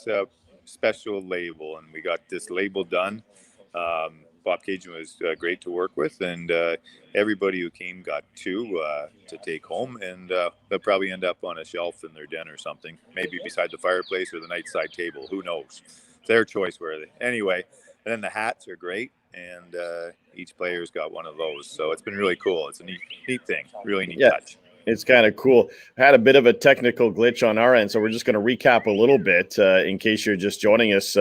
a special label, and we got this label done. Bob Cajun was great to work with, and everybody who came got two to take home, and they'll probably end up on a shelf in their den or something, maybe beside the fireplace or the nightside table. Who knows? It's their choice where they. Anyway, and then the hats are great, and each player's got one of those. So it's been really cool. It's a neat thing, really neat touch. It's kind of cool. Had a bit of a technical glitch on our end, so we're just going to recap a little bit in case you're just joining us.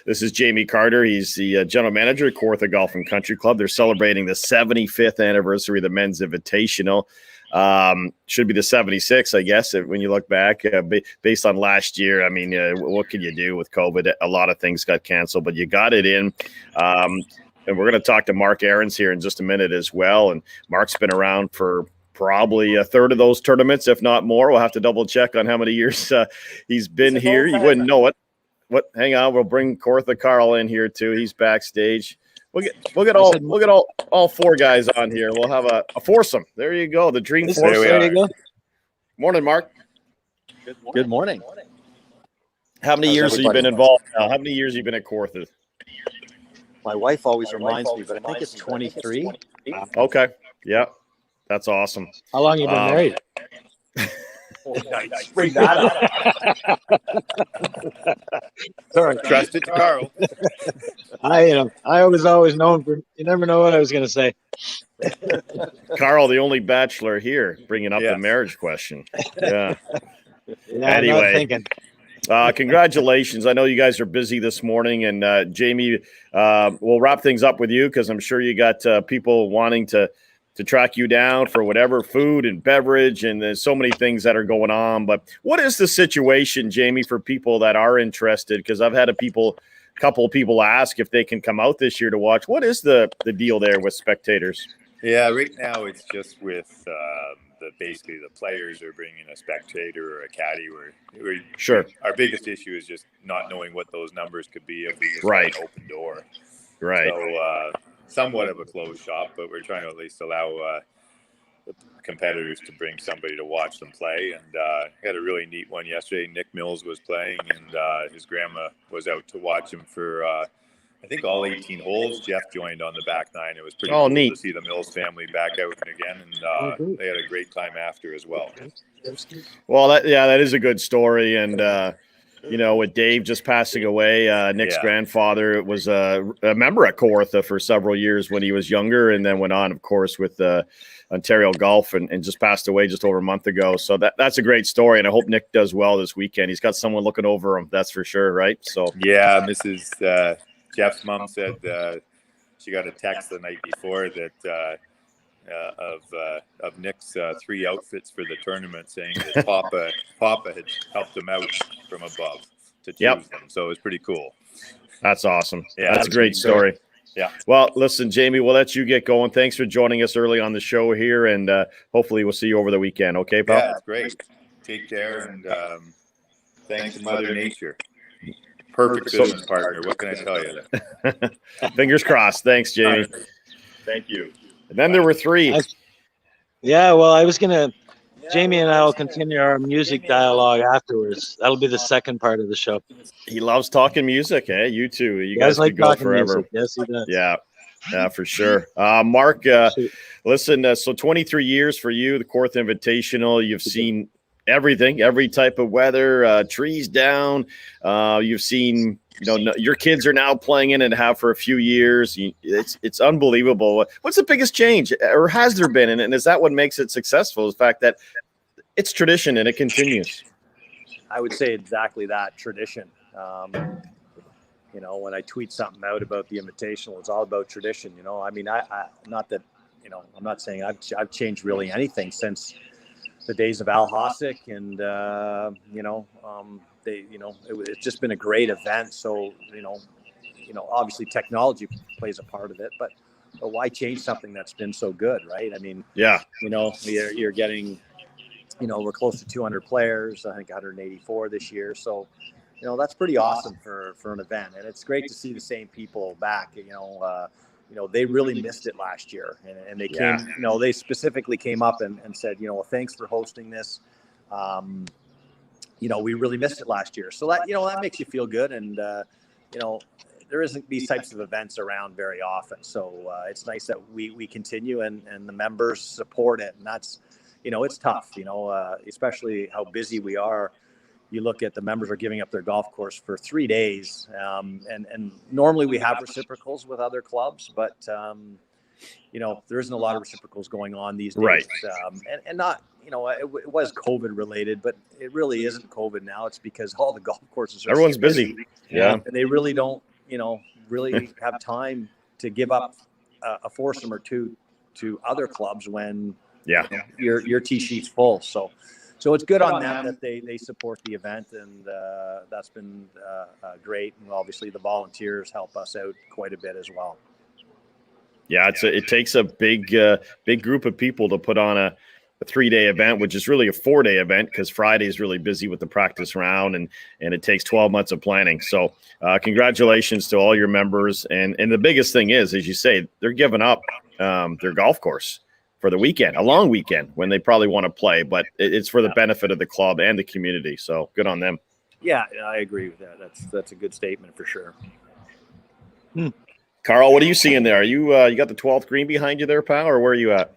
This is Jamie Carter. He's the general manager at Kawartha Golf and Country Club. They're celebrating the 75th anniversary of the Men's Invitational. Should be the 76th, I guess, when you look back. Based on last year, I mean, what can you do with COVID? A lot of things got canceled, but you got it in. And we're going to talk to Mark Aarons here in just a minute as well. And Mark's been around for probably a third of those tournaments, if not more. We'll have to double check on how many years he's been here. You wouldn't know it. What? Hang on, we'll bring Kawartha Carl in here too. He's backstage. We'll get all four guys on here. We'll have a foursome. There you go. The dream foursome. There you go. Morning, Mark. Good morning. How many years have you been involved now? How many years have you been at Kawartha? My wife always reminds me, but I think it's 23. Okay. Yeah. That's awesome. How long have you been married? Bring that up. Sorry, trust it to Carl. I was always known for. You never know what I was going to say. Carl, the only bachelor here, bringing up the marriage question. Yeah. Anyway, congratulations. I know you guys are busy this morning, and Jamie, we'll wrap things up with you because I'm sure you got people wanting to track you down for whatever food and beverage, and there's so many things that are going on. But what is the situation, Jamie, for people that are interested? Because I've had a couple of people ask if they can come out this year to watch. What is the deal there with spectators? Yeah, right now it's just with basically the players are bringing a spectator or a caddy. Sure. Our biggest issue is just not knowing what those numbers could be if we just have an open door. Right. So somewhat of a closed shop, but we're trying to at least allow the competitors to bring somebody to watch them play. And had a really neat one yesterday. Nick Mills was playing, and his grandma was out to watch him for I think all 18 holes. Jeff joined on the back nine. It was pretty cool neat to see the Mills family back out again, and they had a great time after as well. Well, that is a good story, and with Dave just passing away, Nick's grandfather was a member at Kawartha for several years when he was younger, and then went on, of course, with Ontario Golf, and just passed away just over a month ago. So that's a great story, and I hope Nick does well this weekend. He's got someone looking over him, that's for sure, right? So yeah, Mrs. Jeff's mom said she got a text the night before that of Nick's 3 outfits for the tournament, saying that Papa had helped him out from above to choose them. So it was pretty cool. That's awesome. Yeah, that's a great story. Yeah. Well, listen, Jamie, we'll let you get going. Thanks for joining us early on the show here, and hopefully we'll see you over the weekend. Okay, pal? Yeah, it's great. Take care, and thanks to Mother Nature. Perfect business partner. What can I tell you? Fingers crossed. Thanks, Jamie. Thank you. And then there were 3. Yeah, well, I was going to – Jamie and I will continue our music dialogue afterwards. That'll be the second part of the show. He loves talking music, eh? You too. You guys like could go talking forever. Music. Yes, he does. Yeah, for sure. Mark, listen, so 23 years for you, the Kawartha Invitational. You've seen everything, every type of weather, trees down. You've seen – your kids are now playing in and have for a few years. It's unbelievable. What's the biggest change, or has there been? And is that what makes it successful? The fact that it's tradition and it continues. I would say exactly that, tradition. When I tweet something out about the Invitational, it's all about tradition. I mean, I not that, I'm not saying I've changed really anything since the days of Al Hosick, and it's just been a great event. So obviously technology plays a part of it, but why change something that's been so good, right? I mean, you're getting, we're close to 200 players. I think 184 this year. So that's pretty awesome for an event, and it's great to see the same people back. They really missed it last year, and they came, they specifically came up and said, thanks for hosting this. we really missed it last year. So that, that makes you feel good. And, there isn't these types of events around very often. So it's nice that we continue and the members support it. And that's, it's tough, especially how busy we are. You look at the members are giving up their golf course for 3 days. And normally we have reciprocals with other clubs, but, there isn't a lot of reciprocals going on these days. Right. And not, it was COVID related, but it really isn't COVID now. It's because all the golf courses are everyone's busy. Yeah. And they really don't, really have time to give up a foursome or two to other clubs when your tee sheet's full. So it's good on them that they support the event, and that's been great. And obviously the volunteers help us out quite a bit as well. Yeah, it takes a big group of people to put on a 3-day event, which is really a 4-day event because Friday is really busy with the practice round, and it takes 12 months of planning. So congratulations to all your members. And the biggest thing is, as you say, they're giving up their golf course for the weekend, a long weekend when they probably want to play, but it's for the benefit of the club and the community. So good on them. Yeah, I agree with that. That's a good statement for sure. Carl, what are you seeing there? Are you got the 12th green behind you there, pal, or where are you at?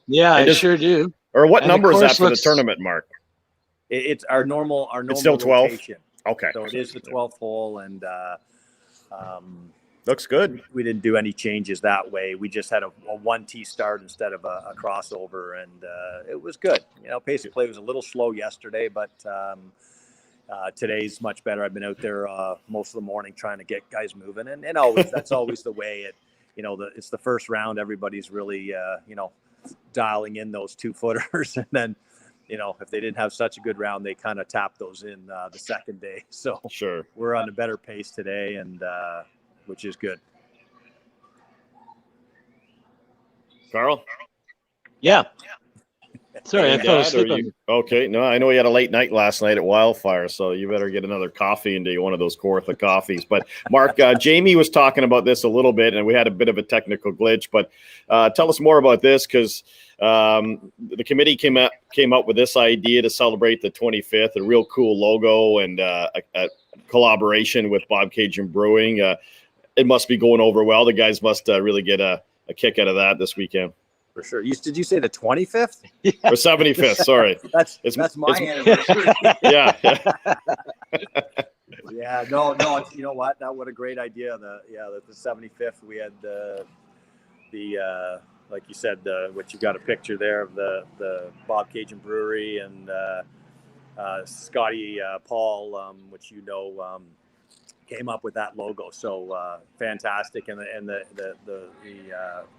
Yeah, I sure do. Or what number is that for the tournament, Mark? It's our normal. It's still 12. Rotation. Okay. So it is the 12th hole, and looks good. We didn't do any changes that way. We just had a 1-tee start instead of a crossover, and it was good. Pace of play was a little slow yesterday, but today's much better. I've been out there most of the morning trying to get guys moving, and always that's always the way. It's the first round. Everybody's really dialing in those 2-footers, and then if they didn't have such a good round, they kind of tap those in the second day. So sure, we're on a better pace today, and which is good. Carl? Yeah. Sorry, I fell asleep. Okay, no, I know you had a late night last night at Wildfire, so you better get another coffee into one of those Kawartha coffees. But Mark, Jamie was talking about this a little bit, and we had a bit of a technical glitch. But tell us more about this, because the committee came up with this idea to celebrate the 25th, a real cool logo and a collaboration with Bob Cajun Brewing. It must be going over well. The guys must really get a kick out of that this weekend. For sure. Did you say the 25th? Or 75th, sorry. That's my anniversary. Yeah. Yeah, no, you know what? What a great idea. The 75th, we had the like you said, what you got a picture there of the Bob Cajun Brewery and Scotty Paul, which came up with that logo. So fantastic, and the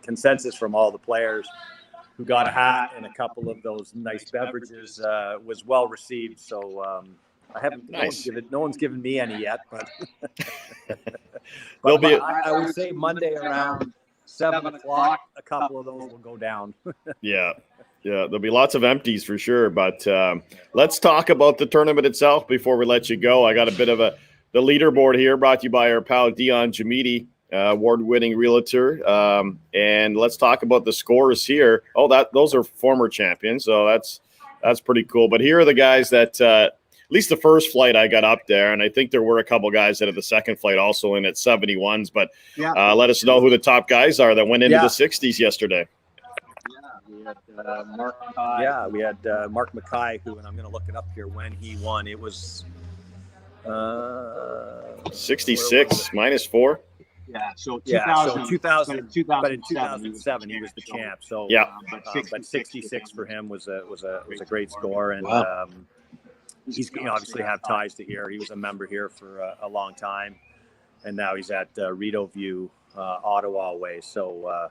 consensus from all the players who got a hat and a couple of those nice beverages was well received. So I haven't. Nice. No one's given me any yet, but I would say Monday around 7:00, a couple of those will go down. Yeah, there'll be lots of empties for sure. But let's talk about the tournament itself before we let you go. I got a bit of the leaderboard here, brought to you by our pal Dion Jamidi, award-winning realtor. And let's talk about the scores here. Oh, those are former champions, so that's pretty cool. But here are the guys that at least the first flight I got up there, and I think there were a couple guys that had the second flight also in at 71s. But let us know who the top guys are that went into the 60s yesterday. We had Mark Mackay. Yeah, we had Mark Mackay, who, and I'm going to look it up here when he won. It was 66 -4. Yeah, so 2000, but in 2007 he was the champ. So but 66 for him was a great score, and he's obviously have ties to here. He was a member here for a long time, and now he's at Rideau View, Ottawa way. So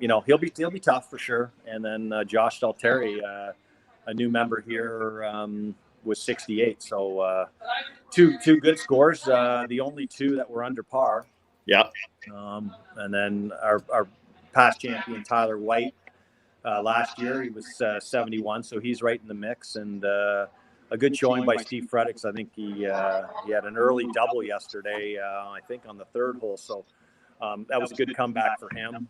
he'll be tough for sure. And then Josh Stalteri, a new member here, was 68. So two good scores. The only two that were under par. Yeah. And then our past champion Tyler White, last year he was 71, so he's right in the mix. And a good showing by Steve Fredericks. I think he had an early double yesterday. I think on the third hole. So that was a good comeback for him.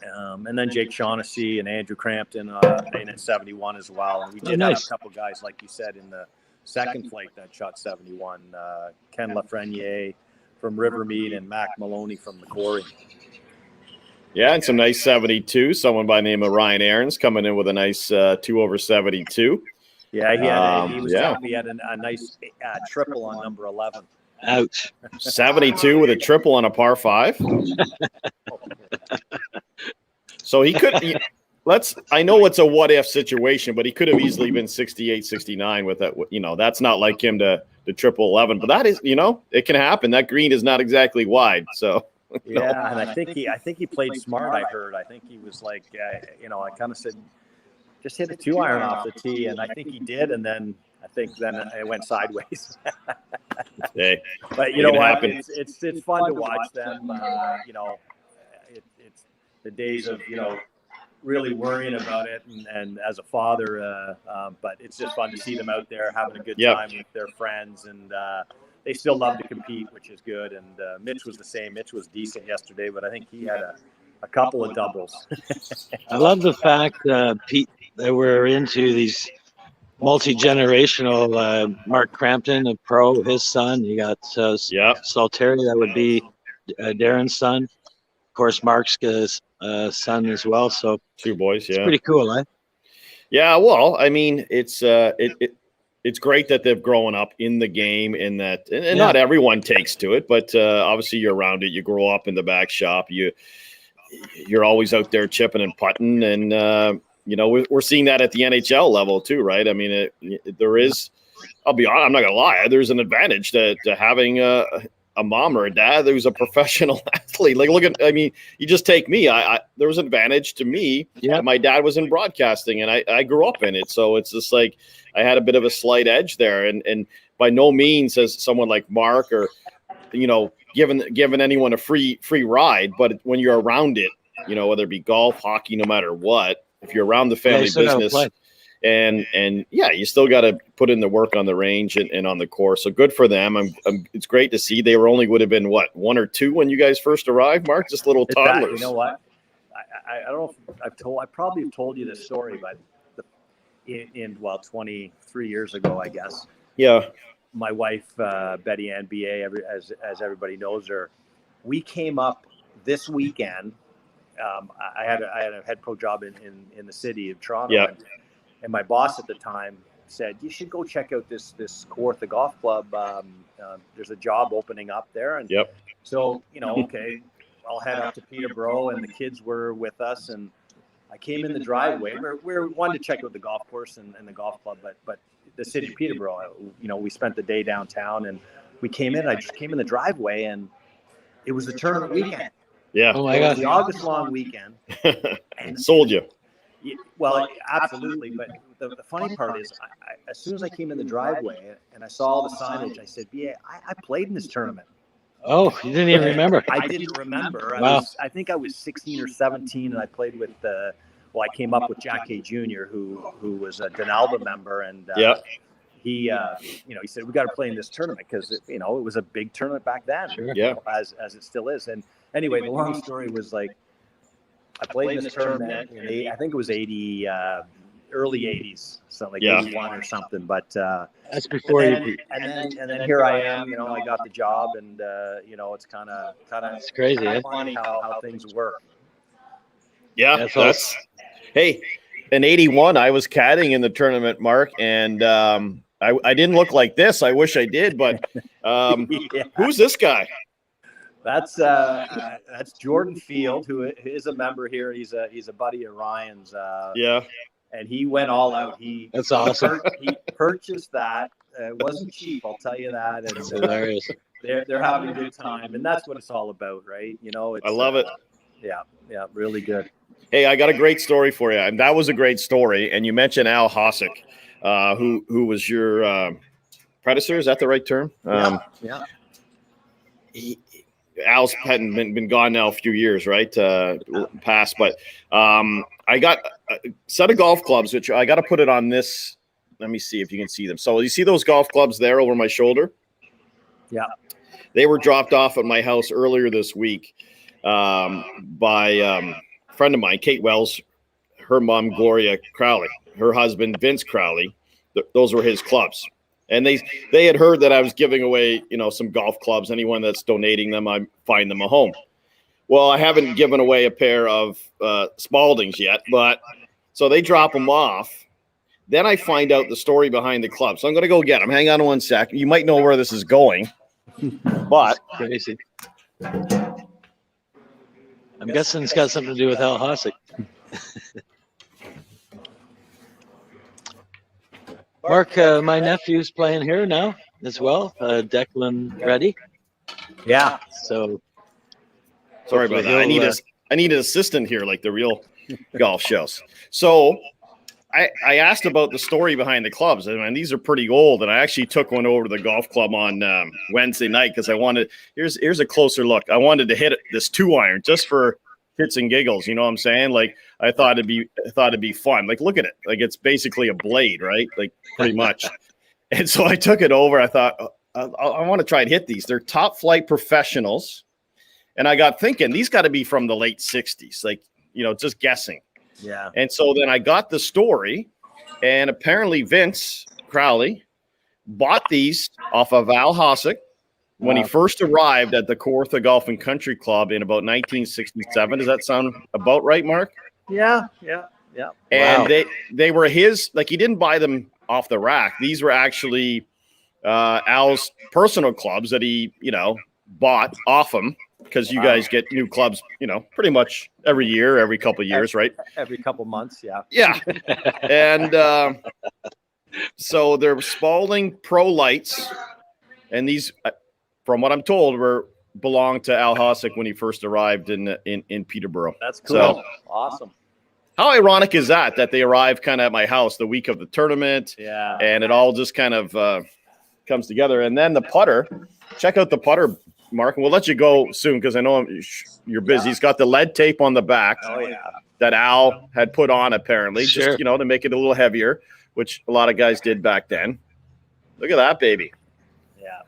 And then Jake Shaughnessy and Andrew Crampton in at 71 as well. And we did have a couple guys, like you said, in the second flight that shot 71. Ken Lafreniere from Rivermead and Mac Maloney from the Quarry. Yeah, and some nice 72. Someone by the name of Ryan Aarons coming in with a nice 2 over 72. Yeah, he was telling me he had a nice triple on number 11. Ouch. 72 with a triple on a par 5. So he could I know it's a what if situation, but he could have easily been 68, 69 with that. That's not like him to triple 11, but that is, it can happen. That green is not exactly wide. So yeah. And I think he played smart. I heard, I think he was like, I kind of said, just hit a 2-iron off the tee. And I think he did. And then I think it went sideways. Hey, but you know what? It's fun to watch them. It's the days of, really worrying about it. And as a father, but it's just fun to see them out there having a good time with their friends. And they still love to compete, which is good. And Mitch was the same. Mitch was decent yesterday, but I think he had a couple of doubles. I love the fact, Pete, that we're into these multi-generational. Mark Crampton, a pro, his son. You got Salteri, that would be Darren's son. Of course, Mark's son as well. So 2 boys, it's pretty cool, eh? Yeah, well, I mean, it's great that they've grown up in the game, and not everyone takes to it, but obviously you're around it. You grow up in the back shop. You're always out there chipping and putting, and we're seeing that at the NHL level too, right? I mean, there is. I'll be honest, I'm not gonna lie. There's an advantage to having a mom or a dad who's a professional athlete. Like, you just take me. There was an advantage to me. Yeah. My dad was in broadcasting, and I grew up in it, so it's just like I had a bit of a slight edge there. And by no means as someone like Mark or giving anyone a free ride, but when you're around it, whether it be golf, hockey, no matter what, if you're around the family business, and you still got to put in the work on the range and on the course. So good for them. It's great to see. They would have been what, 1 or 2 when you guys first arrived, Mark? Just little toddlers. You know what? I don't know if I probably have told you this story, but 23 years ago, I guess. Yeah. My wife, Betty Ann B.A., as everybody knows her, we came up this weekend. I had a head pro job in the city of Toronto. Yeah. And my boss at the time said, you should go check out this Kawartha Golf Club. There's a job opening up there. And so, okay, I'll head up to Peterborough, and the kids were with us. And I came in the driveway. We wanted to check out the golf course and the golf club, but the city of Peterborough, we spent the day downtown, and we came in. I just came in the driveway, and it was the tournament weekend. Yeah. Oh my God. The August long weekend. And sold you. Well, absolutely. But the funny part is, as soon as I came in the driveway and I saw all the signage, I said, "Yeah, I played in this tournament." Oh, you didn't even remember? I didn't remember. Wow. I think I was 16 or 17, and I played with I came up with Jack K. Jr., who was a Denalba member, and he said, "We got to play in this tournament because it was a big tournament back then, Sure. as it still is." And anyway, the long story was like, I played in this tournament in I think it was 80, early 80s, something like 81 or something. But that's before and then here I am. I got the job, and it's kind of it's crazy. funny how things work. Yeah, that's hey, in 81, I was caddying in the tournament, Mark, and I didn't look like this. I wish I did, but who's this guy? That's Jordan Field, who is a member here. He's a buddy of Ryan's. And he went all out. That's awesome. He purchased that. It wasn't cheap, I'll tell you that. And That's hilarious. They're having a good time, and that's what it's all about, right? I love it. Yeah, really good. Hey, I got a great story for you, and that was a great story. And you mentioned Al Hosick, who was your predecessor. Is that the right term? Yeah. Al's been gone now a few years, right? Past, but I got a set of golf clubs, which I got to put it on this. Let me see if you can see them. So you see those golf clubs there over my shoulder? Yeah. They were dropped off at my house earlier this week by friend of mine, Kate Wells, her mom, Gloria Crowley, her husband, Vince Crowley, those were his clubs. And they had heard that I was giving away, some golf clubs. Anyone that's donating them, I find them a home. Well, I haven't given away a pair of Spaldings yet, but so they drop them off. Then I find out the story behind the club. So I'm going to go get them. Hang on one sec. You might know where this is going, but crazy. I'm guessing it's got something to do with Al Hossick. Mark, my nephew's playing here now as well. Declan Reddy. Yeah. So sorry about that. I need an assistant here, like the real golf shows. So I asked about the story behind the clubs, and these are pretty old. And I actually took one over to the golf club on Wednesday night because I wanted. Here's a closer look. I wanted to hit this 2-iron just for hits and giggles. You know what I'm saying? Like I thought it'd be fun. Like look at it. Like it's basically a blade, right? Like pretty much. And so I took it over. I thought I want to try and hit these. They're top flight professionals. And I got thinking these got to be from the late 60s. Like just guessing. Yeah. And so then I got the story, and apparently Vince Crowley bought these off of Al Hossick when he first arrived at the Kawartha Golf and Country Club in about 1967. Does that sound about right, Mark? Yeah. And they were his, like he didn't buy them off the rack. These were actually Al's personal clubs that he, bought off him. Because you guys get new clubs, pretty much every year, every couple of years, right? Every couple months, yeah. Yeah. And so they're Spalding Pro Lights. And these, from what I'm told, belonged to Al Hossick when he first arrived in Peterborough. That's cool. So, awesome. How ironic is that they arrived kind of at my house the week of the tournament. Yeah. And it all just kind of comes together. And then the putter, check out the putter, Mark, and we'll let you go soon because I know you're busy. Yeah. He's got the lead tape on the back that Al had put on apparently, just to make it a little heavier, which a lot of guys did back then. Look at that, baby. Yeah.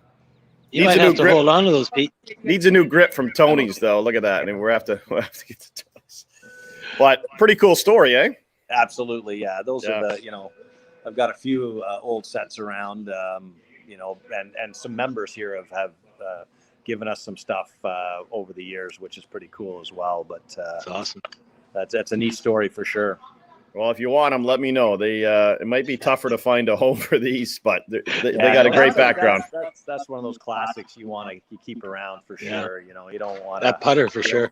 You might have to hold on to those, Pete. Needs a new grip from Tony's, though. Look at that. I mean, we'll have to get to Tony's. But pretty cool story, eh? Absolutely, yeah. Those are the, I've got a few old sets around, and some members here have given us some stuff over the years, which is pretty cool as well. But that's awesome. That's a neat story for sure. Well, if you want them, let me know. They it might be tougher to find a home for these, but they got a great background. That's one of those classics you keep around for sure. You don't want that putter for sure.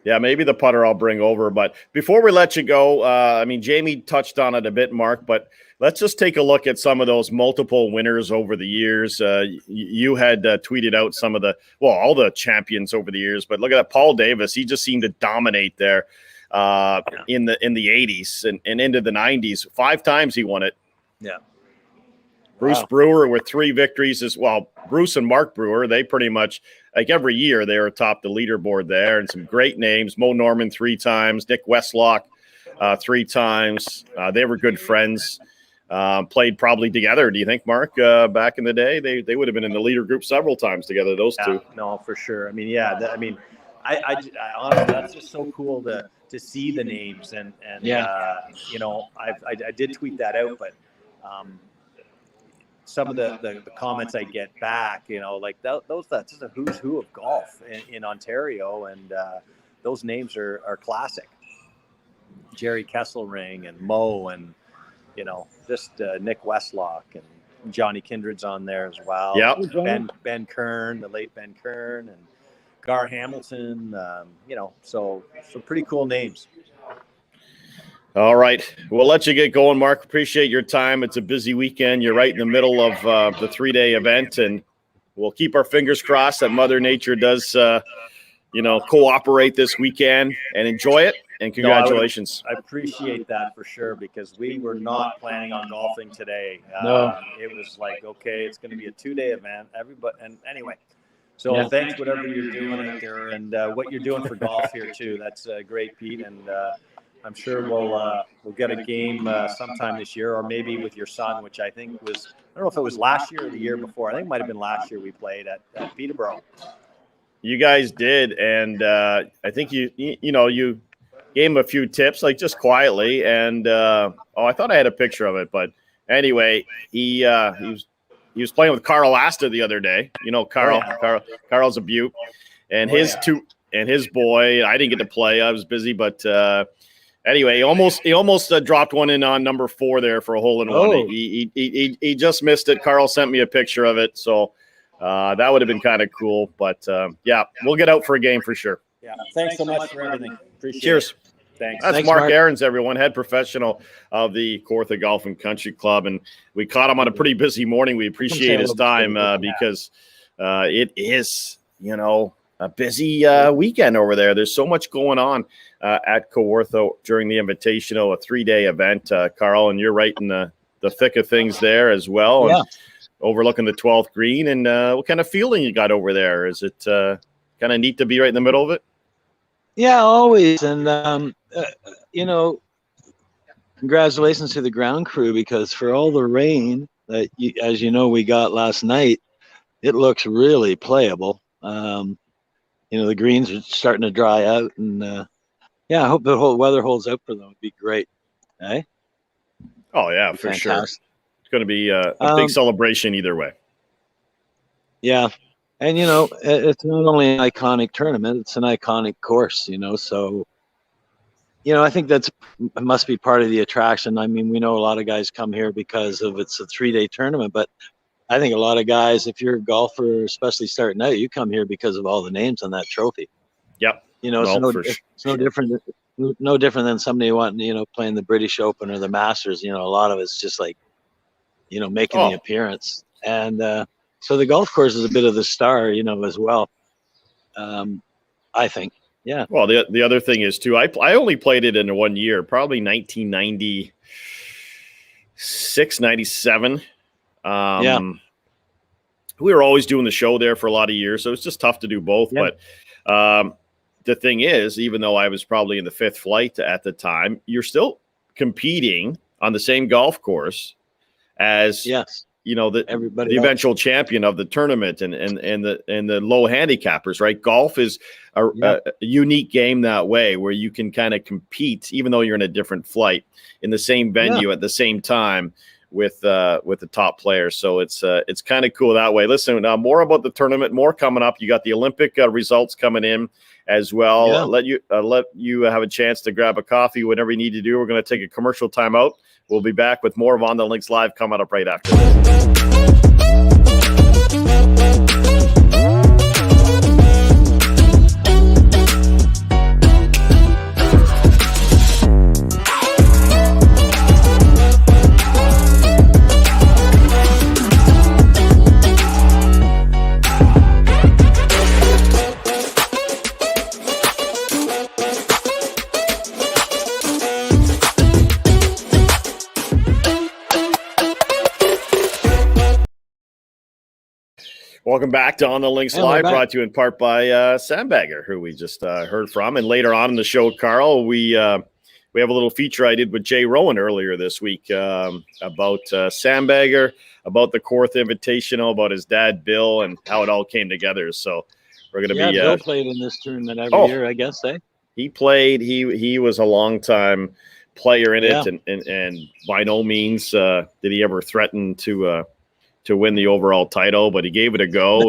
Yeah, maybe the putter I'll bring over. But before we let you go, Jamie touched on it a bit, Mark, but let's just take a look at some of those multiple winners over the years. You had tweeted out some of all the champions over the years, but look at that. Paul Davis, he just seemed to dominate there in the 80s and into the 90s. 5 times he won it. Yeah. Bruce Brewer with 3 victories as well. Bruce and Mark Brewer, they pretty much, like every year, they were atop the leaderboard there, and some great names. Mo Norman 3 times, Nick Westlock 3 times. They were good friends. Played probably together. Do you think, Mark, back in the day, they would have been in the leader group several times together, those two? No, for sure. I mean, I honestly, that's just so cool to see the names and I did tweet that out, but some of the comments I get back, that's just a who's who of golf in Ontario, and those names are classic. Jerry Kesselring and Mo and just Nick Westlock and Johnny Kindred's on there as well. Yeah, Ben Kern, the late Ben Kern, and Gar Hamilton. So pretty cool names. All right, we'll let you get going, Mark. Appreciate your time. It's a busy weekend. You're right in the middle of the 3-day event, and we'll keep our fingers crossed that Mother Nature does, cooperate this weekend and enjoy it. And congratulations. I appreciate that for sure, because we were not planning on golfing today. No. It was like, okay, it's going to be a 2-day event. Anyway. So thanks, whatever you're doing out there, and what you're doing for golf here too. That's great, Pete. And I'm sure we'll get a game sometime this year, or maybe with your son, which I think was, I don't know if it was last year or the year before. I think it might have been last year we played at Peterborough. You guys did, and I think you gave him a few tips, like just quietly. And I thought I had a picture of it, but anyway, he was playing with Carl Asta the other day. You know, Carl's a beaut, and his boy. I didn't get to play. I was busy, but anyway, he almost dropped one in on number 4 there for a hole in one. He just missed it. Carl sent me a picture of it, so that would have been kind of cool. But yeah, we'll get out for a game for sure. Yeah, thanks so much for everything. Appreciate Cheers. it. Thanks. That's Mark Aarons, everyone, head professional of the Kawartha Golf and Country Club. And we caught him on a pretty busy morning. We appreciate his time because it is, a busy weekend over there. There's so much going on at Kawartha during the Invitational, a 3-day event. Carl, and you're right in the thick of things there as well. Yeah. And overlooking the 12th green. And what kind of feeling you got over there? Is it kind of neat to be right in the middle of it? Yeah, always. And, congratulations to the ground crew, because for all the rain that, as you know, we got last night, it looks really playable. The greens are starting to dry out. And, I hope the whole weather holds out for them. It'd be great. Eh? Oh, yeah, for sure. It's going to be a big celebration either way. Yeah. And, it's not only an iconic tournament, it's an iconic course, so, I think it must be part of the attraction. I mean, we know a lot of guys come here because it's a 3-day tournament, but I think a lot of guys, if you're a golfer, especially starting out, you come here because of all the names on that trophy. Yep. It's no different than somebody wanting, playing the British Open or the Masters. A lot of it's just like, making the appearance. And, so the golf course is a bit of the star, as well. I think, yeah. Well, the other thing is too, I only played it in 1 year, probably 1996, 97. We were always doing the show there for a lot of years, so it's just tough to do both. Yeah. But the thing is, even though I was probably in the 5th flight at the time, you're still competing on the same golf course as the eventual champion of the tournament and the low handicappers, right? Golf is a unique game that way, where you can kind of compete, even though you're in a different flight, in the same venue at the same time with the top players. So it's kind of cool that way. Listen, more about the tournament, more coming up. You got the Olympic results coming in as well. Let you have a chance to grab a coffee, whatever you need to do. We're going to take a commercial timeout. We'll be back with more of On the Links Live coming up right after this. Welcome back to On the Links Live, brought to you in part by Sandbagger, who we just heard from. And later on in the show, Carl, we have a little feature I did with Jay Rowan earlier this week about Sandbagger, about the Kawartha Invitational, about his dad, Bill, and how it all came together. So we're going to be... Bill played in this tournament every year, I guess, eh? He played. He was a long-time player in it, and by no means did he ever threaten to win the overall title, but he gave it a go.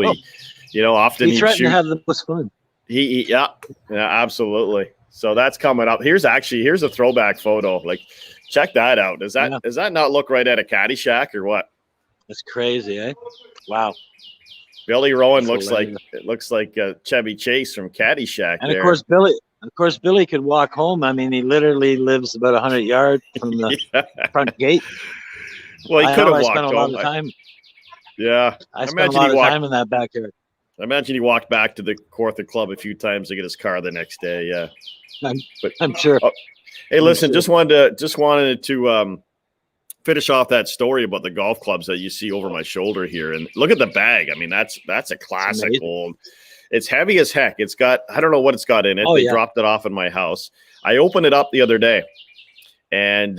No. Often he threatened to have the most fun. Yeah, absolutely. So that's coming up. Here's a throwback photo. Like, check that out. Does that not look right at a Caddyshack or what? That's crazy, eh? Wow. Billy Rowan looks like Chevy Chase from Caddyshack. And of course, Billy could walk home. I mean, he literally lives about 100 yards from the front gate. Well, he could have walked home. A lot of time. Yeah. I spent a lot of time in that backyard. I imagine he walked back to the Kawartha Club a few times to get his car the next day. Yeah. I'm sure. Oh, hey, listen, just wanted to finish off that story about the golf clubs that you see over my shoulder here. And look at the bag. I mean, that's a classic old. It's heavy as heck. It's got, I don't know what it's got in it. They dropped it off in my house. I opened it up the other day, and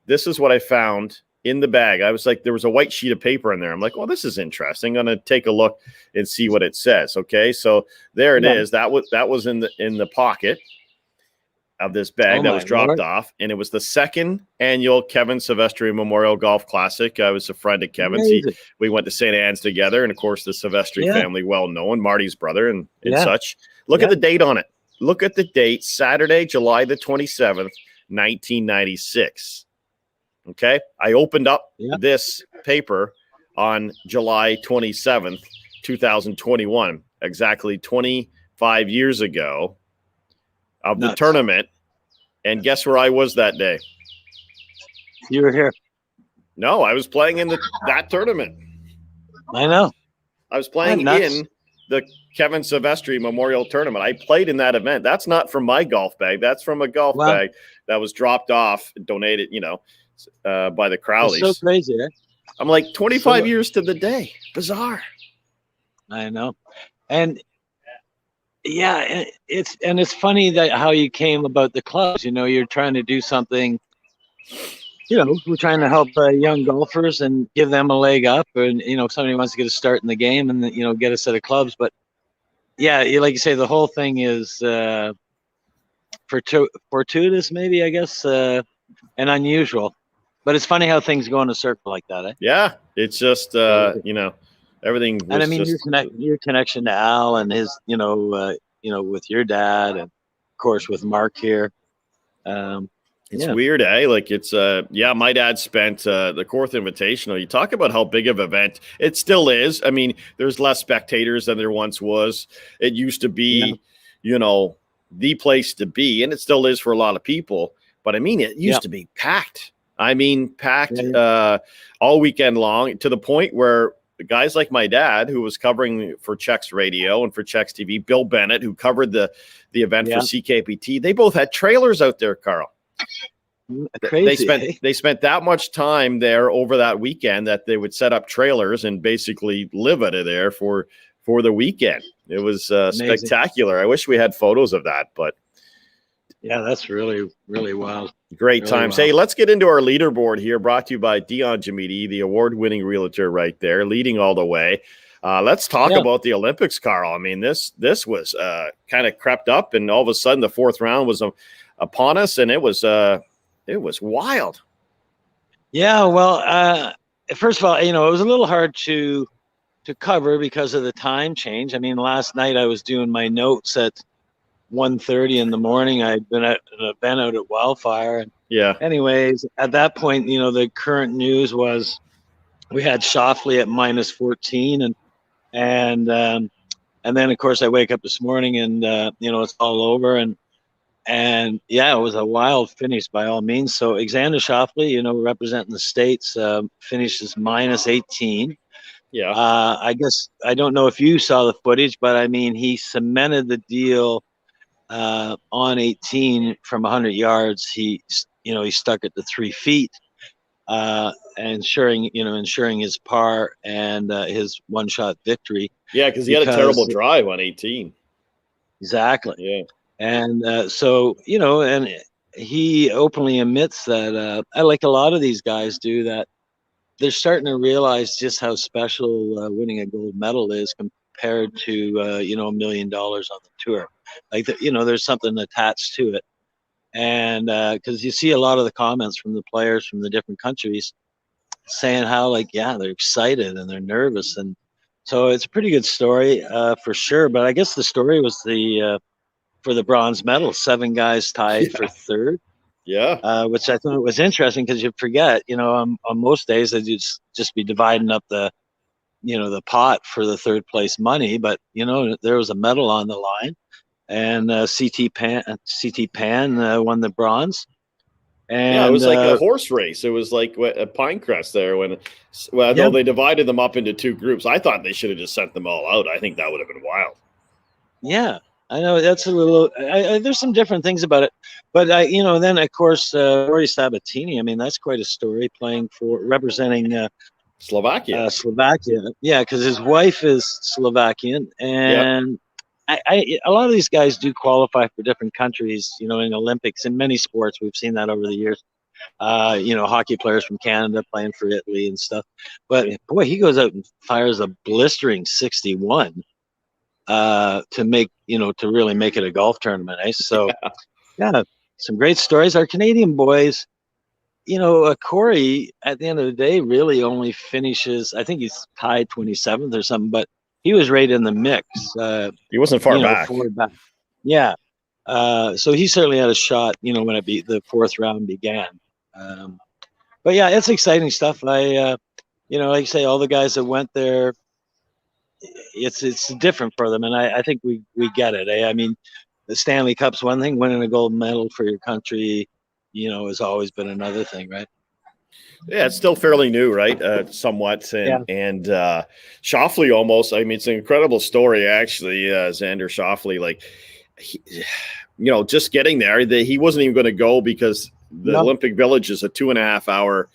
this is what I found in the bag. I was like, there was a white sheet of paper in there. I'm like, well, this is interesting. I'm going to take a look and see what it says. Okay. So there it is. That was in the pocket. of this bag that was dropped off, and it was the second annual Kevin Silvestri Memorial Golf Classic. I was a friend of Kevin's. We went to St. Anne's together, and of course the Silvestri family, well known, Marty's brother and such. Look at the date on it. Look at the date, Saturday, July the 27th, 1996. Okay, I opened up this paper on July 27th, 2021, exactly 25 years ago of the tournament. And guess where I was that day? You were here. No, I was playing in that tournament. I know. I was playing in the Kevin Silvestri Memorial Tournament. I played in that event. That's not from my golf bag. That's from a golf bag that was dropped off, donated, by the Crowleys. It's so crazy, eh? I'm like 25 years to the day. Bizarre. I know. And yeah, it's funny that how you came about the clubs. You're trying to do something. We're trying to help young golfers and give them a leg up. And if somebody wants to get a start in the game and get a set of clubs. But yeah, like you say, the whole thing is fortuitous, maybe, I guess, and unusual. But it's funny how things go in a circle like that, eh? Yeah, it's just everything. And I mean, your connection to Al and his, with your dad, and of course with Mark here. It's weird, eh? Like it's my dad spent the Kawartha Invitational. You talk about how big of an event it still is. I mean, there's less spectators than there once was. It used to be, the place to be, and it still is for a lot of people. But I mean, it used to be packed. I mean, packed all weekend long, to the point where guys like my dad, who was covering for Czechs Radio and for Czechs TV, Bill Bennett, who covered the event for CKPT, they both had trailers out there, Carl. Crazy. They spent that much time there over that weekend that they would set up trailers and basically live out of there for the weekend. It was spectacular. I wish we had photos of that, but yeah, that's really, really wild. Great times. Hey, let's get into our leaderboard here, brought to you by Dion Jamidi, the award-winning realtor right there, leading all the way. Let's talk about the Olympics, Carl. I mean, this was kind of crept up, and all of a sudden the fourth round was upon us, and it was wild. Yeah, well, first of all, it was a little hard to cover because of the time change. I mean, last night I was doing my notes at 1:30 in the morning. I'd been at an event out at Wildfire. And anyways, at that point, the current news was we had Shoffley at -14, and then of course I wake up this morning and it's all over, and it was a wild finish by all means. So Alexander Shoffley, representing the States, finishes -18. Yeah. I guess I don't know if you saw the footage, but I mean, he cemented the deal on 18 from 100 yards. He stuck it to 3 feet, ensuring his par and his one-shot victory. Yeah, because he had a terrible drive on 18. Exactly. Yeah. And so, and he openly admits that, like a lot of these guys do, that they're starting to realize just how special winning a gold medal is compared to, $1 million on the tour. Like, there's something attached to it. And because you see a lot of the comments from the players from the different countries saying how, they're excited and they're nervous. And so it's a pretty good story for sure. But I guess the story was for the bronze medal, 7 guys tied for third. Yeah. Which I thought was interesting because you forget, on most days they'd just be dividing up the pot for the third place money. But, there was a medal on the line. And CT Pan won the bronze. And it was like a horse race. It was like at Pinecrest there though they divided them up into 2 groups. I thought they should have just sent them all out. I think that would have been wild. Yeah, I know that's a little. There's some different things about it, but then of course Rory Sabatini. I mean, that's quite a story, representing Slovakia. Yeah, because his wife is Slovakian, and a lot of these guys do qualify for different countries, in Olympics, in many sports. We've seen that over the years. Hockey players from Canada playing for Italy and stuff. But boy, he goes out and fires a blistering 61 to make, to really make it a golf tournament. Eh? So, some great stories. Our Canadian boys, you know, Corey, at the end of the day, really only finishes, I think he's tied 27th or something, but he was right in the mix. He wasn't far back. Forward back. Yeah. So he certainly had a shot, you know, when the fourth round began. But yeah, it's exciting stuff. You know, like you say, all the guys that went there, it's different for them. And I think we get it. I mean, the Stanley Cup's one thing, winning a gold medal for your country, you know, has always been another thing, right? Yeah, it's still fairly new, right? Somewhat. And Shoffley almost, I mean, it's an incredible story, actually, Xander Shoffley. Like, you know, just getting there, he wasn't even going to go because the Olympic Village is a 2.5 hour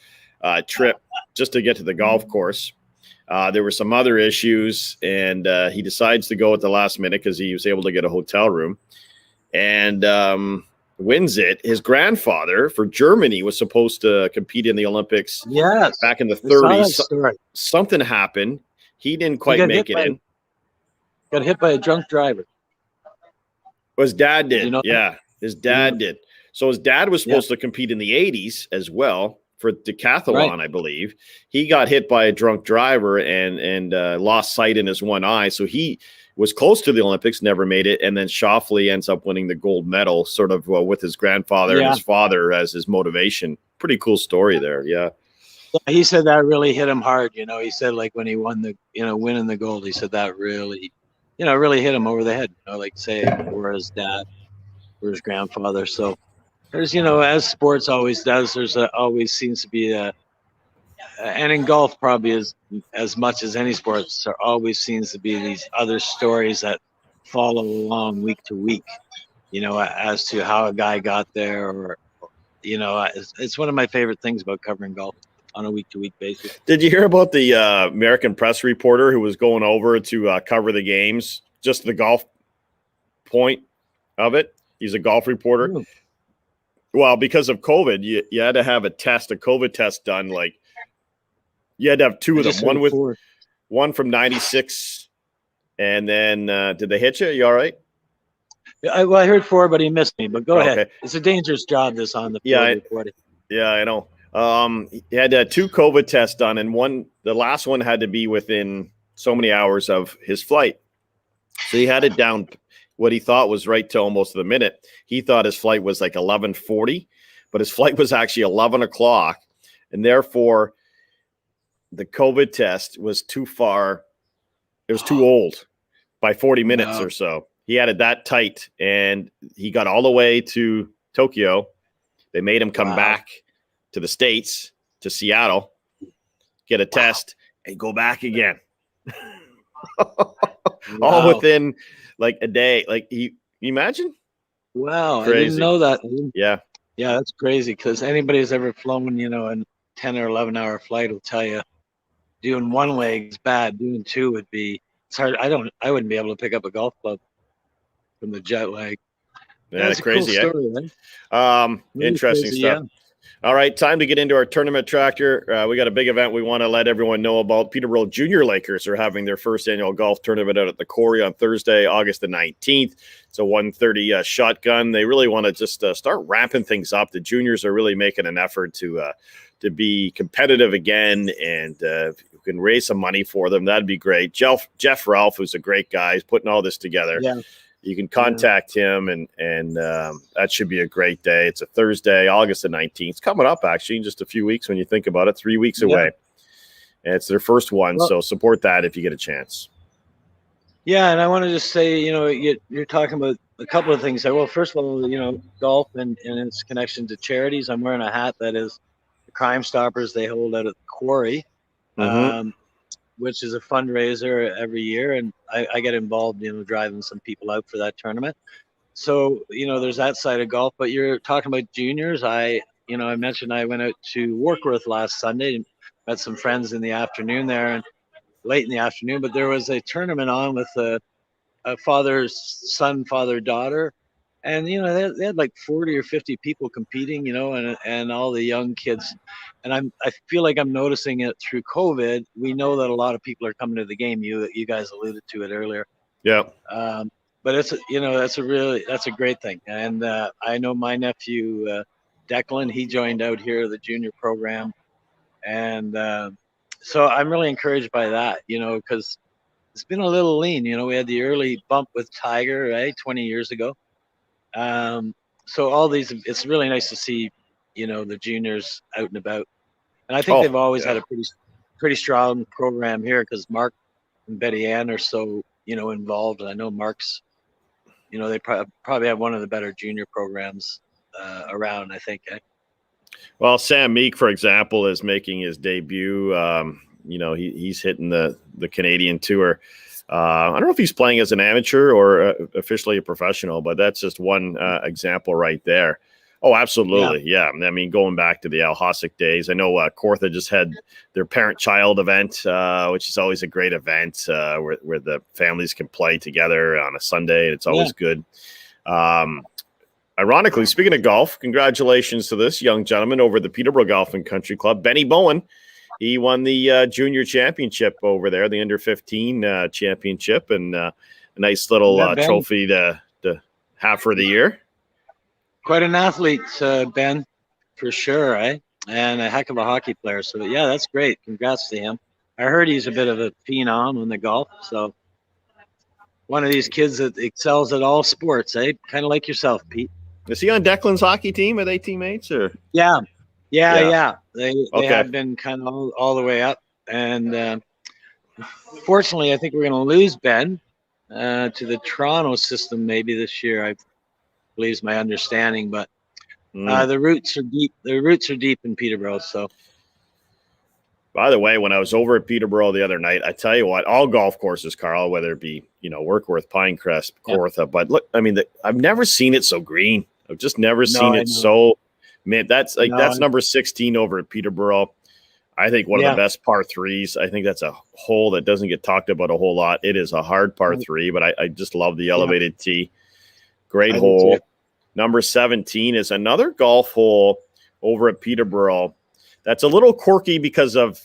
trip just to get to the golf course. There were some other issues, and he decides to go at the last minute because he was able to get a hotel room. And wins it. His grandfather for Germany was supposed to compete in the Olympics back in the 30s. Something happened. He didn't quite make it in. Got hit by a drunk driver. His dad did. You know his dad did. So his dad was supposed to compete in the 80s as well for decathlon, I believe. He got hit by a drunk driver and lost sight in his one eye. So he was close to the Olympics, never made it. And then Shoffley ends up winning the gold medal sort of with his grandfather and his father as his motivation. Pretty cool story there. Yeah. He said that really hit him hard. You know, he said like when he won winning the gold, he said that really, you know, really hit him over the head, you know, like say for his dad or his grandfather. So there's, you know, as sports always does, there's always seems to be and in golf probably as much as any sports, there always seems to be these other stories that follow along week to week, you know, as to how a guy got there, or, you know, it's one of my favorite things about covering golf on a week to week basis. Did you hear about the American press reporter who was going over to cover the games, just the golf point of it? He's a golf reporter. Ooh. Well, because of COVID, you had to have a COVID test done. Like, you had to have two of them. One from 96, and then did they hit you? You all right? Well, I heard 4, but he missed me. But go ahead. It's a dangerous job this on the field reporting. Yeah, I know. He had 2 COVID tests done, and the last one had to be within so many hours of his flight. So he had it down what he thought was right to almost the minute. He thought his flight was like 11:40, but his flight was actually 11 o'clock, and therefore the COVID test was too far. It was too old by 40 minutes or so. He had it that tight, and he got all the way to Tokyo. They made him come back to the States, to Seattle, get a test, and go back again. All within like a day. Like, you imagine? Wow, crazy. I didn't know that. Yeah, that's crazy, because anybody who's ever flown, you know, a 10 or 11 hour flight will tell you doing one leg is bad. Doing 2 would be, it's hard. I wouldn't be able to pick up a golf club from the jet lag. Yeah, that's crazy. Cool story, right? Really interesting crazy, stuff. All right, time to get into our tournament tracker. We got a big event we want to let everyone know about. Peterborough Junior Lakers are having their first annual golf tournament out at the Quarry on Thursday, August the 19th. It's a 1:30 shotgun. They really want to just start ramping things up. The juniors are really making an effort to be competitive again, and if you can raise some money for them, that'd be great. Jeff Ralph, who's a great guy, is putting all this together. Yeah. You can contact him, and that should be a great day. It's a Thursday, August the 19th. It's coming up, actually, in just a few weeks when you think about it, 3 weeks away. And it's their first one, so support that if you get a chance. Yeah, and I want to just say, you know, you're talking about a couple of things there. Well, first of all, you know, golf and its connection to charities. I'm wearing a hat that is the Crime Stoppers they hold out at the Quarry. Which is a fundraiser every year, and I get involved, you know, driving some people out for that tournament. So, you know, there's that side of golf. But you're talking about juniors. I mentioned I went out to Warkworth last Sunday and met some friends in the afternoon there, and late in the afternoon. But there was a tournament on with a father-son, father-daughter. And, you know, they had like 40 or 50 people competing, you know, and all the young kids. And I feel like I'm noticing it through COVID. We know that a lot of people are coming to the game. You guys alluded to it earlier. Yeah. But but it's that's a great thing. And I know my nephew Declan, he joined out here the junior program, and so I'm really encouraged by that. Because it's been a little lean. We had the early bump with Tiger, right, 20 years ago. So all these, it's really nice to see, the juniors out and about. And I think they've always had a pretty strong program here because Mark and Betty Ann are so, involved. And I know Mark's, they probably have one of the better junior programs around, I think. Well, Sam Meek, for example, is making his debut. He's hitting the Canadian tour. I don't know if he's playing as an amateur or officially a professional, but that's just one example right there. Oh, absolutely. Yeah. I mean, going back to the Al Hossack days, I know Kawartha just had their parent-child event, which is always a great event where the families can play together on a Sunday. It's always good. Ironically, speaking of golf, congratulations to this young gentleman over at the Peterborough Golf and Country Club, Benny Bowen. He won the junior championship over there, the under-15 championship, and a nice little trophy to have for the year. Quite an athlete, Ben, for sure, eh? And a heck of a hockey player. So, yeah, that's great. Congrats to him. I heard he's a bit of a phenom on the golf. So, one of these kids that excels at all sports, eh? Kind of like yourself, Pete. Is he on Declan's hockey team? Are they teammates? Or? Yeah. They have been kind of all the way up. And fortunately, I think we're going to lose Ben to the Toronto system maybe this year. I believe is my understanding, but the roots are deep. The roots are deep in Peterborough. So, by the way, when I was over at Peterborough the other night, I tell you what, all golf courses, Carl, whether it be Workworth, Pinecrest, Kawartha, but look, I mean, I've never seen it so green. I've just never seen it so. Man, that's number 16 over at Peterborough. I think one of the best par threes. I think that's a hole that doesn't get talked about a whole lot. It is a hard par three, but I just love the elevated tee. Great hole. Number 17 is another golf hole over at Peterborough. That's a little quirky because of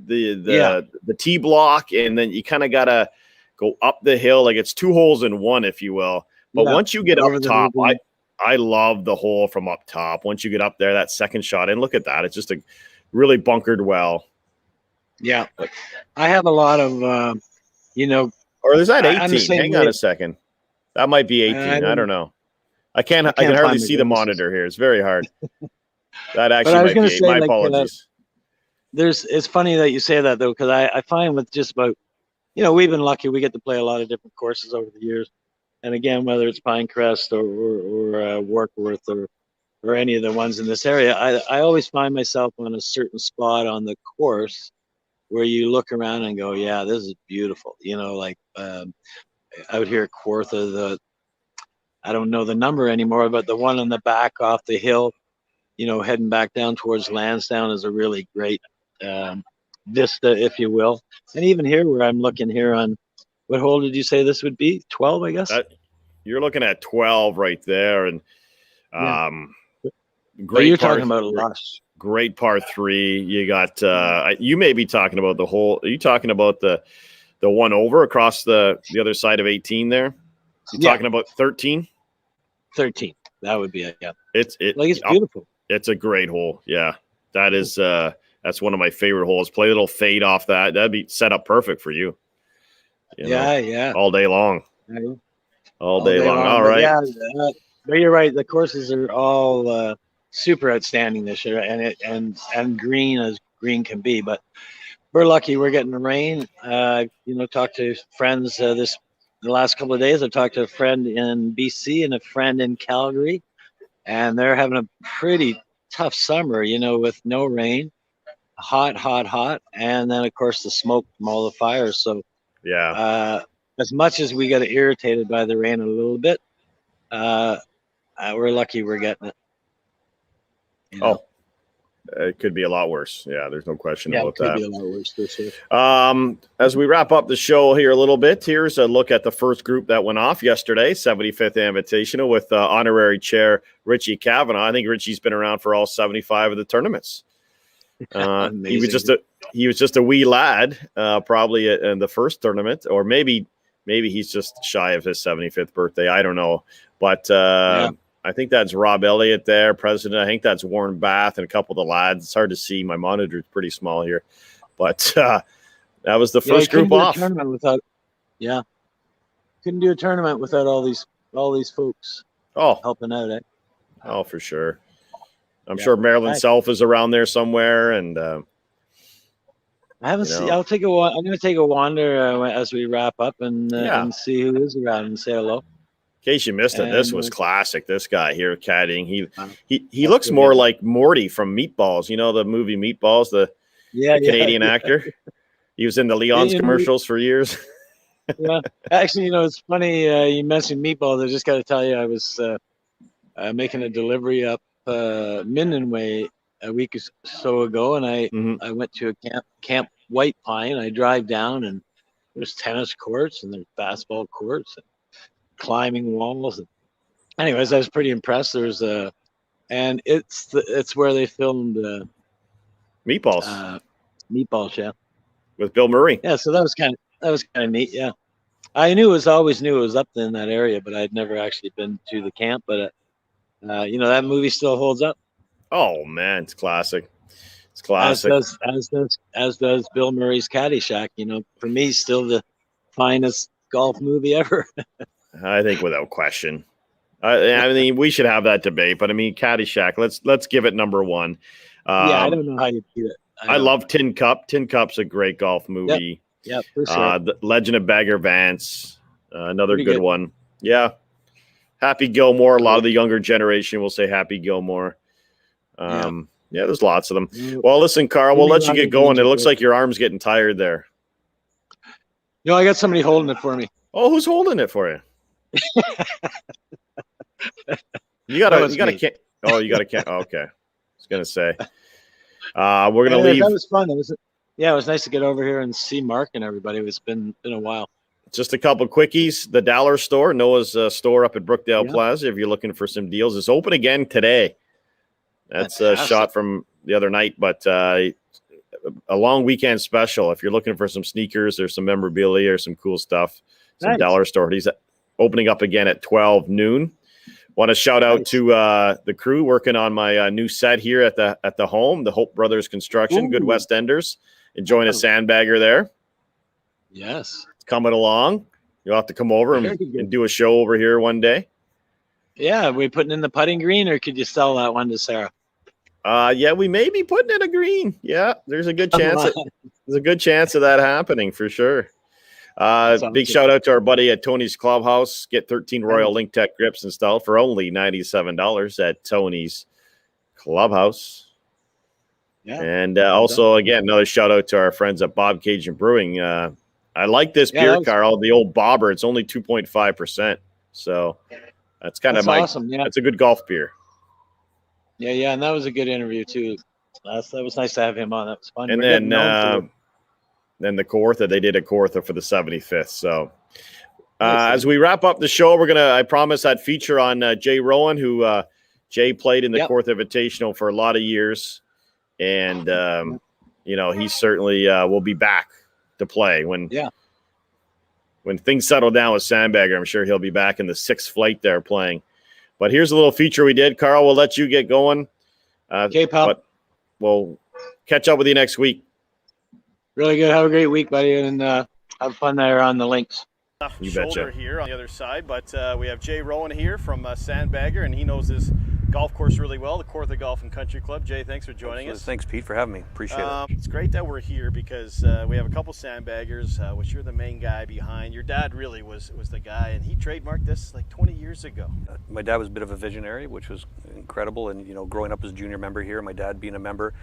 the tee block, and then you kind of gotta go up the hill. Like it's two holes in one, if you will. But once you get up top, I love the hole from up top. Once you get up there, that second shot, and look at that. It's just a really bunkered well. Yeah. I have a lot of, Or is that 18? Hang on a second. That might be 18. I don't know. I can hardly see the monitor here. It's very hard. That actually might be 8. My apologies. It's funny that you say that, though, because I find with just about, we've been lucky. We get to play a lot of different courses over the years. And again, whether it's Pinecrest or Warkworth or any of the ones in this area, I always find myself on a certain spot on the course where you look around and go, yeah, this is beautiful. Like out here at Kawartha, I don't know the number anymore, but the one on the back off the hill, heading back down towards Lansdowne is a really great vista, if you will. And even here where I'm looking here on, what hole did you say this would be? 12, I guess? You're looking at 12 right there. And great. You're talking about a lush. Great par three. You got, you may be talking about the hole. Are you talking about the one over across the other side of 18 there? You're talking about 13? 13. That would be it, yeah. It's beautiful. It's a great hole. Yeah. That is, that's one of my favorite holes. Play a little fade off that. That'd be set up perfect for you. Yeah. All day long. All day long. All right. Yeah, but you're right. The courses are all super outstanding this year, and green as green can be. But we're lucky. We're getting the rain. Talked to friends the last couple of days. I've talked to a friend in BC and a friend in Calgary, and they're having a pretty tough summer. With no rain, hot, and then of course the smoke from all the fires. So. Yeah. As much as we got irritated by the rain a little bit, we're lucky we're getting it. It could be a lot worse. Yeah, there's no question about that. It could be a lot worse for sure. As we wrap up the show here a little bit, here's a look at the first group that went off yesterday, 75th Invitational with honorary chair Richie Kavanaugh. I think Richie's been around for all 75 of the tournaments. He was just a wee lad, probably in the first tournament, or maybe maybe he's just shy of his 75th birthday. I don't know. But I think that's Rob Elliott there, president. I think that's Warren Bath and a couple of the lads. It's hard to see. My monitor's pretty small here. But that was the first group off. Couldn't do a tournament without all these folks helping out. Oh, for sure. I'm sure Maryland Self is around there somewhere, and I haven't seen. I'm going to take a wander as we wrap up and see who is around and say hello. In case you missed it, this was classic. This guy here caddying. He looks more like Morty from Meatballs. You know the movie Meatballs, the Canadian actor. He was in the Leon's commercials for years. Yeah, actually, it's funny you mentioned Meatballs. I just got to tell you, I was making a delivery up Minden Way a week or so ago, and I went to a camp White Pine. I drive down, and there's tennis courts and there's basketball courts and climbing walls. Anyways, I was pretty impressed. There's and it's where they filmed Meatballs. Meatballs, yeah, with Bill Murray. Yeah, so that was kind of neat. Yeah, I always knew it was up in that area, but I'd never actually been to the camp. But that movie still holds up. Oh man, it's classic. It's classic. As does Bill Murray's Caddyshack. For me, still the finest golf movie ever. I think without question. I mean, we should have that debate, but I mean, Caddyshack. Let's give it number one. I don't know how you do it. I love Tin Cup. Tin Cup's a great golf movie. Yep, for sure. The Legend of Bagger Vance, another good one. Yeah. Happy Gilmore. A lot of the younger generation will say Happy Gilmore. Yeah, there's lots of them. Well, listen, Carl, we'll let you get going. It looks like your arm's getting tired there. I got somebody holding it for me. Oh, who's holding it for you? You got a can. Oh, you got a can. Oh, okay. I was gonna say. We're gonna leave. That was fun. It was nice to get over here and see Mark and everybody. It's been a while. Just a couple quickies. The Dollar Store, Noah's store up at Brookdale Plaza. If you're looking for some deals, it's open again today. That's a shot from the other night, but a long weekend special. If you're looking for some sneakers or some memorabilia or some cool stuff, some Dollar Store. He's opening up again at 12 noon. Want to shout out to the crew working on my new set here at the home, the Hope Brothers Construction, good West Enders. Enjoying a sandbagger there. Yes. It's coming along. You'll have to come over and do a show over here one day. Yeah, are we putting in the putting green, or could you sell that one to Sarah? Yeah, we may be putting in a green. Yeah, there's a good chance. There's a good chance of that happening for sure. Big shout out to our buddy at Tony's Clubhouse. Get 13 Royal Link Tech grips installed for only $97 at Tony's Clubhouse. Yeah. And also, again, another shout out to our friends at Bob Cajun Brewing. I like this beer, Carl, the old Bobber. It's only 2.5%. So that's kind of awesome. Yeah. That's a good golf beer. Yeah. And that was a good interview, too. That was nice to have him on. That was fun. And then the Kawartha, they did a Kawartha for the 75th. So as we wrap up the show, I promise that feature on Jay Rowan, who Jay played in the Kawartha Invitational for a lot of years. And, he certainly will be back to play when things settle down with Sandbagger. I'm sure he'll be back in the sixth flight there playing. But here's a little feature we did. Carl, we'll let you get going. Okay, pal. But we'll catch up with you next week. Really good. Have a great week, buddy, and have fun there on the links. You shoulder betcha. Here on the other side, but we have Jay Rowan here from Sandbagger, and he knows this golf course really well, the Kawartha Golf and Country Club. Jay, thanks for joining us. Thanks, Pete, for having me. Appreciate it. It's great that we're here because we have a couple Sandbaggers, which you're the main guy behind. Your dad really was the guy, and he trademarked this like 20 years ago. My dad was a bit of a visionary, which was incredible, and growing up as a junior member here, my dad being a member,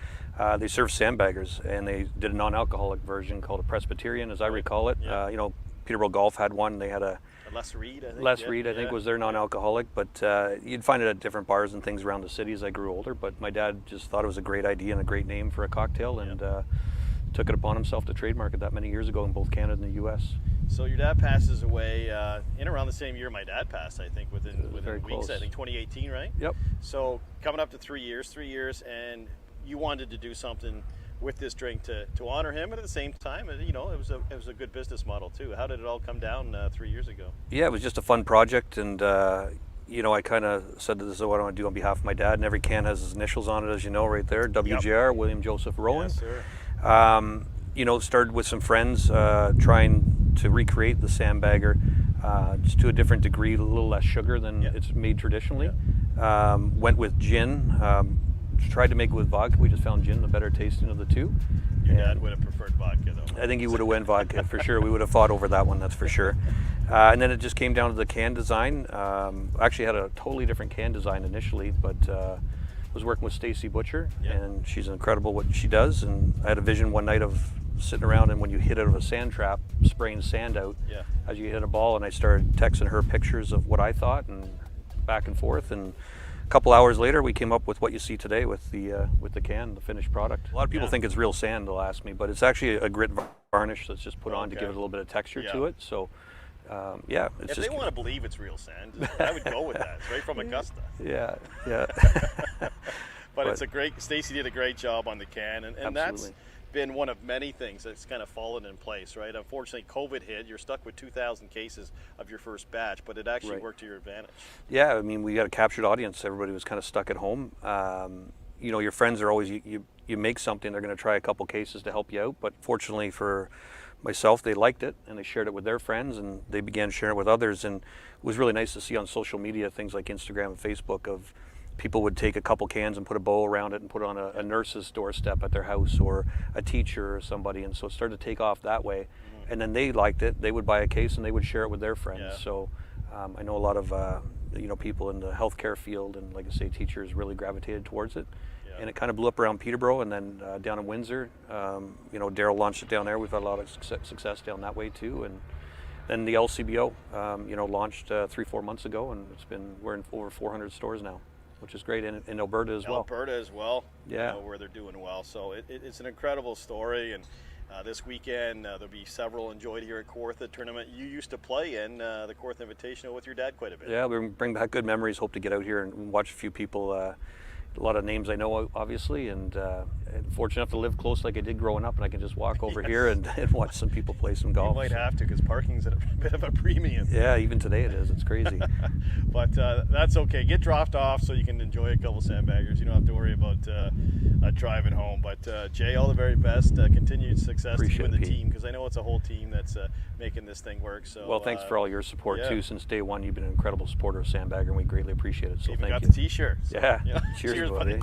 they served Sandbaggers, and they did a non-alcoholic version called a Presbyterian, as I recall it. Yeah. Peterborough Golf had one. They had a Les Reed, I think. Les Reed, I think, was their non-alcoholic, but you'd find it at different bars and things around the city as I grew older. But my dad just thought it was a great idea and a great name for a cocktail, and took it upon himself to trademark it that many years ago in both Canada and the U.S. So your dad passes away in around the same year my dad passed, I think, within weeks. Close. I think 2018, right? Yep. So coming up to 3 years, and you wanted to do something with this drink to honor him, and at the same time, you know, it was a good business model too. How did it all come down 3 years ago? Yeah, it was just a fun project, and you know, I kind of said this is what I want to do on behalf of my dad, and every can has his initials on it, as you know, right there, WJR, yep. William Joseph Rowan. Yes, sir. You know, started with some friends trying to recreate the sandbagger, just to a different degree, a little less sugar than it's made traditionally. Went with gin. Tried to make it with vodka. We just found gin the better tasting of the two. Your dad would have preferred vodka, though. I think he would have went vodka for sure. We would have fought over that one, that's for sure. And then it just came down to the can design. Actually had a totally different can design initially, but was working with Stacy Butcher, and she's incredible what she does. And I had a vision one night of sitting around, and when you hit out of a sand trap, spraying sand out as you hit a ball. And I started texting her pictures of what I thought, and back and forth. And a couple hours later, we came up with what you see today with the can, the finished product. A lot of people think it's real sand, they'll ask me, but it's actually a grit varnish that's just put on to give it a little bit of texture to it. So, yeah. It's if just, they want to believe it's real sand, I would go with that. It's right from Augusta. Yeah. But it's a great, Stacy did a great job on the can, and that's been one of many things that's kind of fallen in place, right? Unfortunately, COVID hit. You're stuck with 2,000 cases of your first batch, but it actually worked to your advantage. Yeah, I mean, we got a captured audience. Everybody was kind of stuck at home. You know, your friends are always, you make something, they're going to try a couple cases to help you out. But fortunately for myself, they liked it, and they shared it with their friends, and they began sharing it with others. And it was really nice to see on social media, things like Instagram and Facebook, of people would take a couple cans and put a bow around it and put it on a nurse's doorstep at their house, or a teacher or somebody. And so it started to take off that way. And then they liked it. They would buy a case and they would share it with their friends. So I know a lot of you know, people in the healthcare field, and like I say, teachers really gravitated towards it. And it kind of blew up around Peterborough, and then down in Windsor. You know, Daryl launched it down there. We've had a lot of success down that way too. And then the LCBO, you know, launched 3-4 months ago, and we're in over 400 stores now, which is great, in Alberta as well. Alberta as well, yeah, you know, where they're doing well. So it's an incredible story, and this weekend there'll be several enjoyed here at Kawartha tournament. You used to play in the Kawartha Invitational with your dad quite a bit. Yeah, we bring back good memories. Hope to get out here and watch a few people. A lot of names I know, obviously, and fortunate enough to live close like I did growing up, and I can just walk over here and watch some people play some golf. You might have to, because parking's at a bit of a premium. Yeah, even today it is. It's crazy. But that's okay. Get dropped off so you can enjoy a couple sandbaggers. You don't have to worry about driving home. But Jay, all the very best. Continued success to you and the team, because I know it's a whole team that's making this thing work. So well, thanks for all your support too. Since day one, you've been an incredible supporter of Sandbagger, and we greatly appreciate it. So even thank you. got the T-shirts. Yeah. Yeah. Cheers, buddy.